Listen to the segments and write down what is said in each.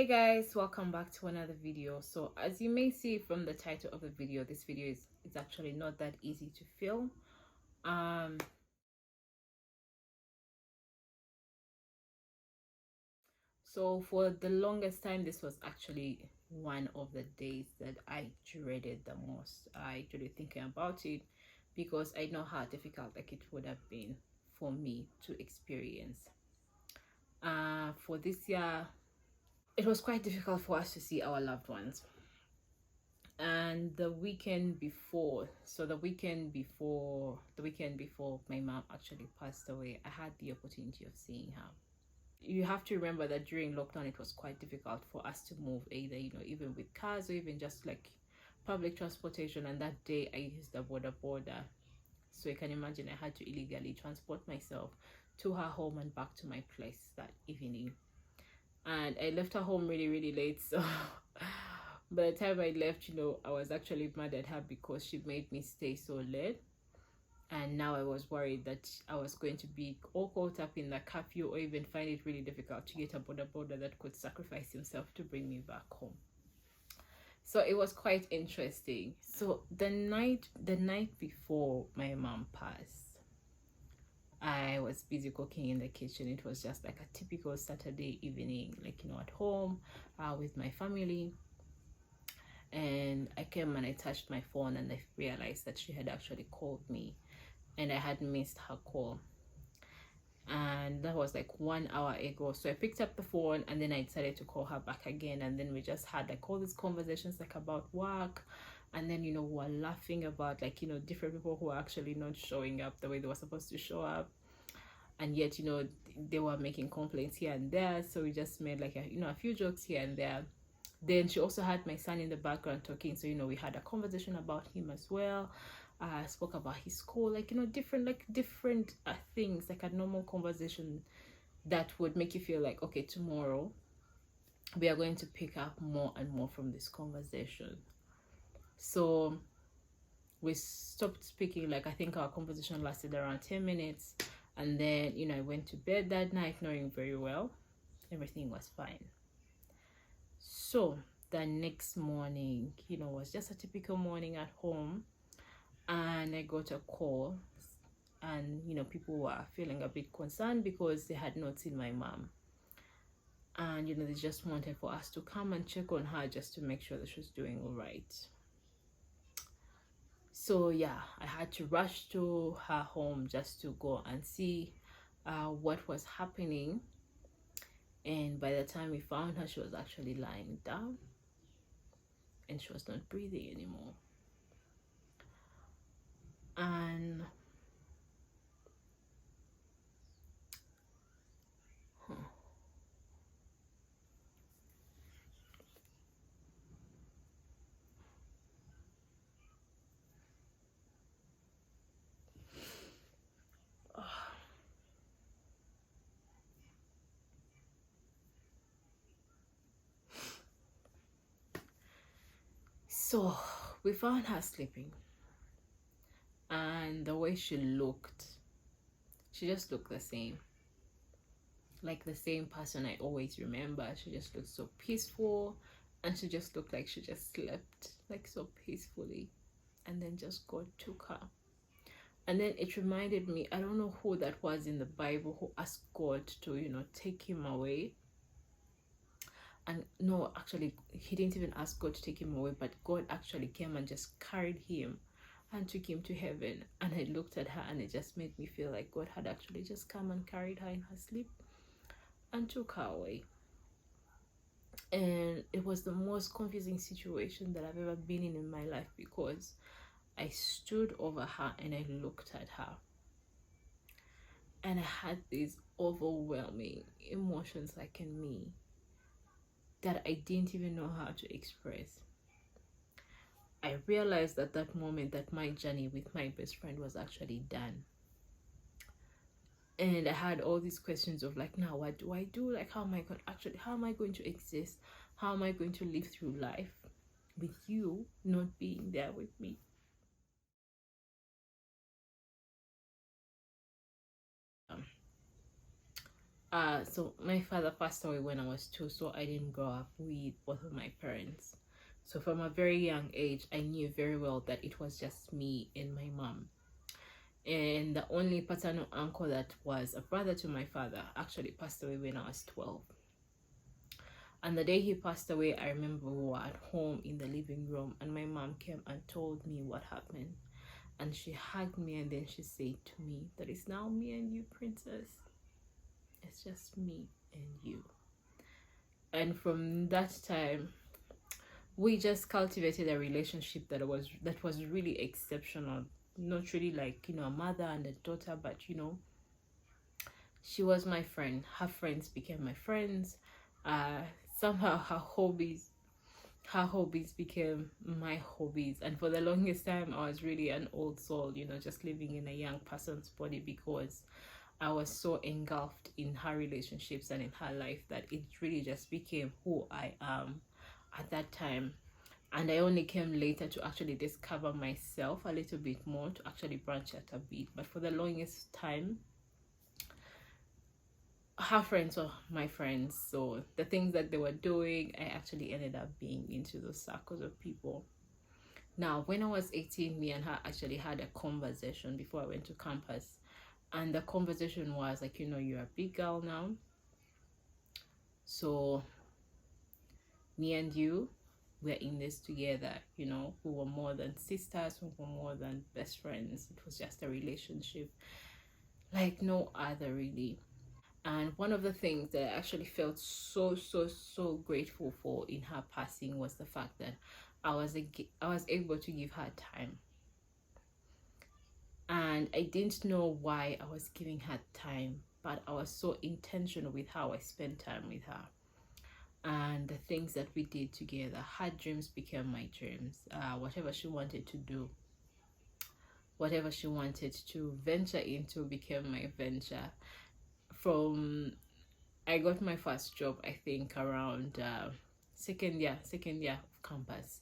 Hey guys, welcome back to another video. So as you may see from the title of the video, this video is actually not that easy to film. So for the longest time, this was actually one of the days that I dreaded the most. I dreaded thinking about it because I know how difficult it would have been for me to experience. For this year, it was quite difficult for us to see our loved ones. And the weekend before my mom actually passed away, I had the opportunity of seeing her. You have to remember that during lockdown it was quite difficult for us to move, either even with cars or even just like public transportation. And that day I used the border, so you can imagine I had to illegally transport myself to her home and back to my place that evening. And I left her home really late, so by the time I left, I was actually mad at her because she made me stay so late. And now I was worried that I was going to be all caught up in the curfew, or even find it really difficult to get a border that could sacrifice himself to bring me back home. So it was quite interesting. So the night before my mom passed, I was busy cooking in the kitchen. It was just like a typical Saturday evening, like, at home with my family. And I came and I touched my phone and I realized that she had actually called me and I had missed her call. And that was like 1 hour ago. So I picked up the phone and then I decided to call her back again. And then we just had like all these conversations like about work. And then, we were laughing about like, different people who are actually not showing up the way they were supposed to show up. And yet, they were making complaints here and there. So we just made like, a few jokes here and there. Then she also had my son in the background talking. So, we had a conversation about him as well. Spoke about his school, like, different things, like a normal conversation that would make you feel like, okay, tomorrow we are going to pick up more and more from this conversation. So we stopped speaking. Like, I think our conversation lasted around 10 minutes. And then, I went to bed that night knowing very well everything was fine. So the next morning, was just a typical morning at home. And I got a call, and people were feeling a bit concerned because they had not seen my mom, and they just wanted for us to come and check on her just to make sure that she was doing all right. So yeah, I had to rush to her home just to go and see what was happening. And by the time we found her, she was actually lying down and she was not breathing anymore. And so we found her sleeping, and the way she looked, she just looked the same, like the same person I always remember. She just looked so peaceful, and she just looked like she just slept like so peacefully, and then just God took her. And then it reminded me, I don't know who that was in the Bible who asked God to take him away. And no, actually he didn't even ask God to take him away, but God actually came and just carried him and took him to heaven. And I looked at her and it just made me feel like God had actually just come and carried her in her sleep and took her away. And it was the most confusing situation that I've ever been in my life, because I stood over her and I looked at her and I had these overwhelming emotions like in me that I didn't even know how to express. I realized at that moment that my journey with my best friend was actually done. And I had all these questions of like, now what do I do? Like, how am I going to exist? How am I going to live through life with you not being there with me? So my father passed away when I was 2, so I didn't grow up with both of my parents. So from a very young age, I knew very well that it was just me and my mom. And the only paternal uncle that was a brother to my father actually passed away when I was 12. And the day he passed away, I remember we were at home in the living room, and my mom came and told me what happened. And she hugged me, and then she said to me, that it's now me and you, princess. It's just me and you. And from that time, we just cultivated a relationship that was really exceptional. Not really like, a mother and a daughter, but she was my friend. Her friends became my friends. Somehow her hobbies became my hobbies, and for the longest time I was really an old soul, just living in a young person's body, because I was so engulfed in her relationships and in her life that it really just became who I am at that time. And I only came later to actually discover myself a little bit more, to actually branch out a bit. But for the longest time, her friends were my friends. So the things that they were doing, I actually ended up being into those circles of people. Now, when I was 18, me and her actually had a conversation before I went to campus. And the conversation was like, you're a big girl now. So me and you, we're in this together. We were more than sisters, we were more than best friends. It was just a relationship like no other, really. And one of the things that I actually felt so grateful for in her passing was the fact that I was able to give her time. And I didn't know why I was giving her time, but I was so intentional with how I spent time with her. And the things that we did together, her dreams became my dreams. Whatever she wanted to do, whatever she wanted to venture into became my venture. I got my first job, I think, around second year of campus.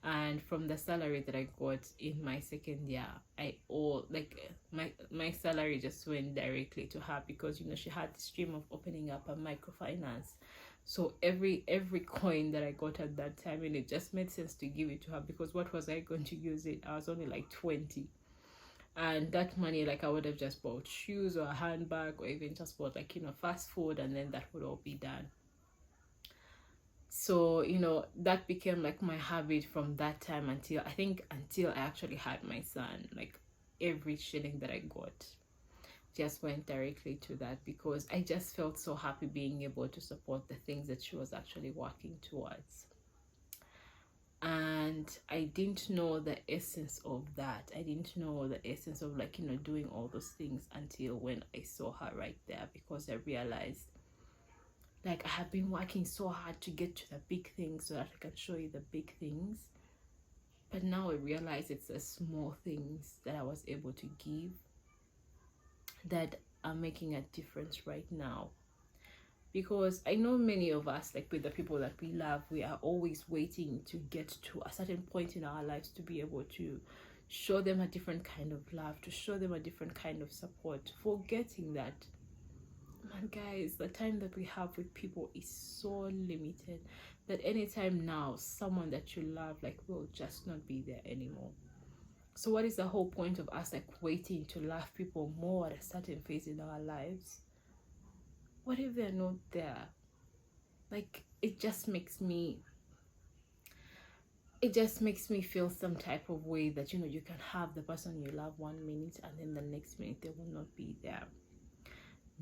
And from the salary that I got in my second year, my salary just went directly to her, because she had this dream of opening up a microfinance. So every coin that I got at that time, and it just made sense to give it to her, because what was I going to use it? I was only like 20. And that money, like, I would have just bought shoes or a handbag, or even just bought fast food, and then that would all be done. So that became like my habit from that time until I actually had my son. Like, every shilling that I got just went directly to that, because I just felt so happy being able to support the things that she was actually working towards. And I didn't know the essence of that. I didn't know the essence of doing all those things until when I saw her right there, because I realized I have been working so hard to get to the big things so that I can show you the big things. But now I realize it's the small things that I was able to give that are making a difference right now. Because I know many of us, with the people that we love, we are always waiting to get to a certain point in our lives to be able to show them a different kind of love, to show them a different kind of support, forgetting that, man, guys, the time that we have with people is so limited that anytime now, someone that you love will just not be there anymore. So what is the whole point of us waiting to love people more at a certain phase in our lives? What if they're not there? It just makes me feel some type of way that you can have the person you love 1 minute, and then the next minute they will not be there.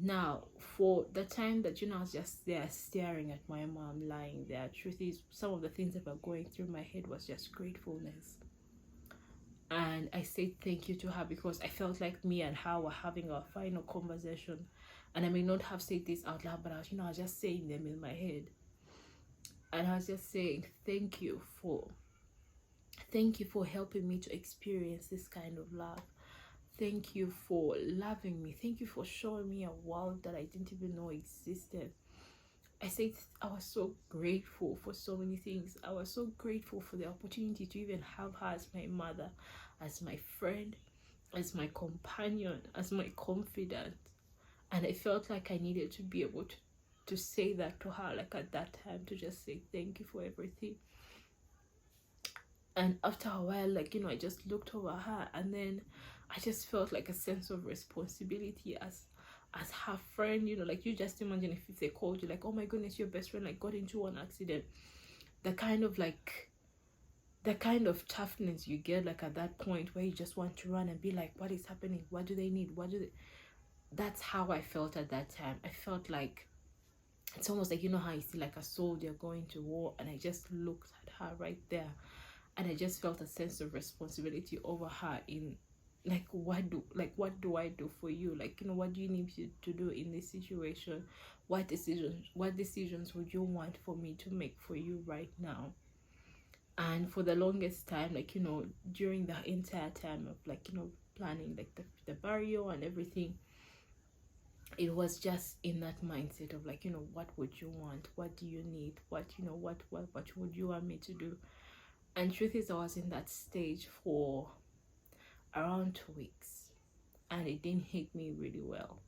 Now, for the time that I was just there staring at my mom lying there, truth is, some of the things that were going through my head was just gratefulness. And I said thank you to her, because I felt like me and her were having our final conversation. And I may not have said this out loud, but I was just saying them in my head. And I was just saying thank you for helping me to experience this kind of love. Thank you for loving me. Thank you for showing me a world that I didn't even know existed. I said I was so grateful for so many things. I was so grateful for the opportunity to even have her as my mother, as my friend, as my companion, as my confidant. And I felt like I needed to be able to say that to her, like at that time, to just say thank you for everything. And after a while, like, I just looked over her, and then I just felt like a sense of responsibility as her friend. Like, you just imagine if they called you like, oh my goodness, your best friend like got into an accident, the kind of toughness you get, like at that point where you just want to run and be like, what is happening, what do they need, that's how I felt at that time. I felt like it's almost like, how you see like a soldier going to war, and I just looked at her right there, and I just felt a sense of responsibility over her, in like, what do I do for you? Like, what do you need to do in this situation? What decisions would you want for me to make for you right now? And for the longest time, like, during the entire time of like, planning like the burial and everything, it was just in that mindset of like, what would you want, what do you need, what would you want me to do? And truth is, I was in that stage for around 2 weeks, and it didn't hit me really well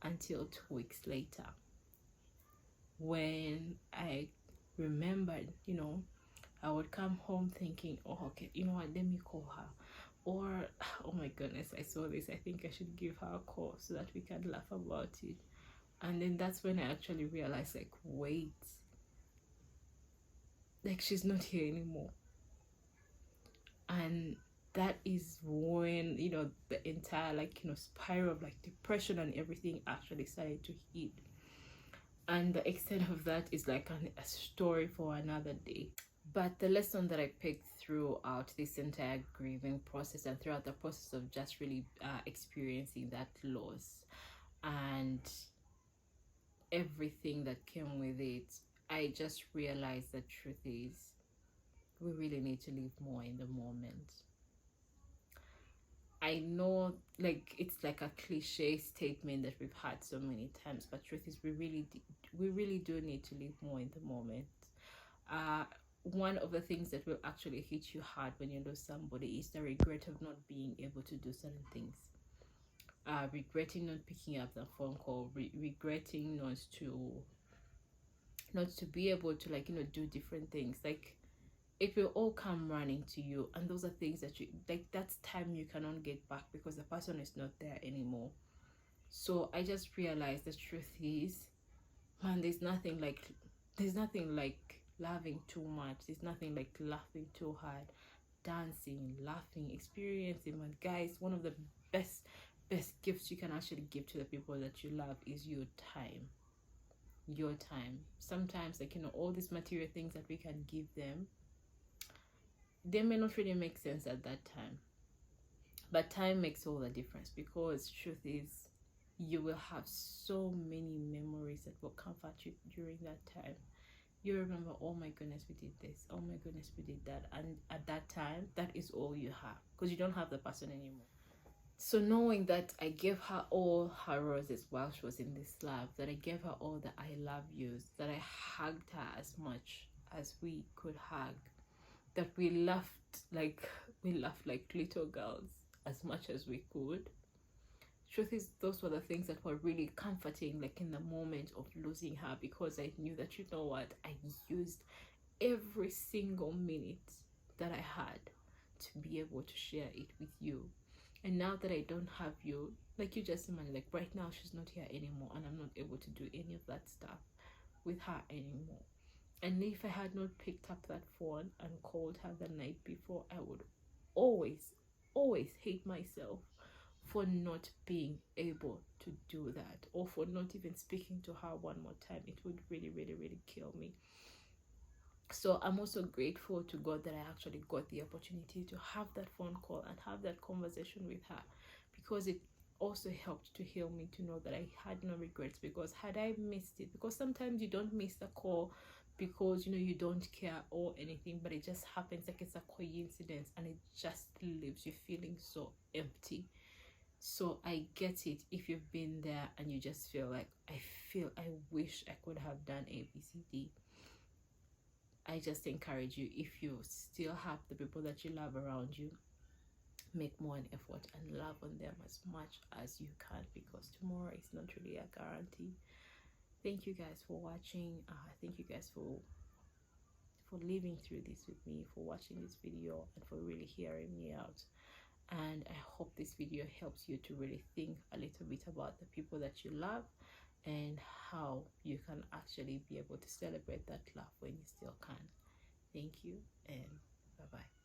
until 2 weeks later, when I remembered, I would come home thinking, oh, okay, you know what, let me call her. Or, oh my goodness, I saw this, I think I should give her a call so that we can laugh about it. And then that's when I actually realized, like, wait, like, she's not here anymore. And that is when, the entire, like, spiral of like depression and everything actually started to hit. And the extent of that is like a story for another day. But the lesson that I picked throughout this entire grieving process, and throughout the process of just really experiencing that loss and everything that came with it, I just realized the truth is, we really need to live more in the moment. I know, like, it's like a cliche statement that we've had so many times, but truth is, we really do need to live more in the moment. One of the things that will actually hit you hard when you lose somebody is the regret of not being able to do certain things. Regretting not picking up the phone call, regretting not to be able to, like, do different things. Like, it will all come running to you, and those are things that you like, that's time you cannot get back because the person is not there anymore. So I just realized the truth is, man, there's nothing like laughing too much. There's nothing like laughing too hard, dancing, laughing, experiencing. And guys, one of the best gifts you can actually give to the people that you love is your time. Sometimes, like, all these material things that we can give them, they may not really make sense at that time, but time makes all the difference, because truth is, you will have so many memories that will comfort you during that time. You remember, oh my goodness, we did this, oh my goodness, we did that. And at that time, that is all you have, because you don't have the person anymore. So knowing that I gave her all her roses while she was in this lab, that I gave her all the I love yous, that I hugged her as much as we could hug, that we laughed like little girls as much as we could. Truth is, those were the things that were really comforting, like in the moment of losing her, because I knew that, you know what, I used every single minute that I had to be able to share it with you. And now that I don't have you, like, you just imagine, like, right now she's not here anymore, and I'm not able to do any of that stuff with her anymore. And if I had not picked up that phone and called her the night before, I would always hate myself for not being able to do that, or for not even speaking to her one more time. It would really kill me. So I'm also grateful to God that I actually got the opportunity to have that phone call and have that conversation with her, because it also helped to heal me, to know that I had no regrets. Because had I missed it, because sometimes you don't miss the call because you don't care or anything, but it just happens, like it's a coincidence, and it just leaves you feeling so empty. So I get it if you've been there and you just feel like, I wish I could have done ABCD. I just encourage you, if you still have the people that you love around you, make more an effort and love on them as much as you can, because tomorrow is not really a guarantee. Thank you guys for watching. Thank you guys for living through this with me, for watching this video, and for really hearing me out. And I hope this video helps you to really think a little bit about the people that you love and how you can actually be able to celebrate that love when you still can. Thank you, and bye bye.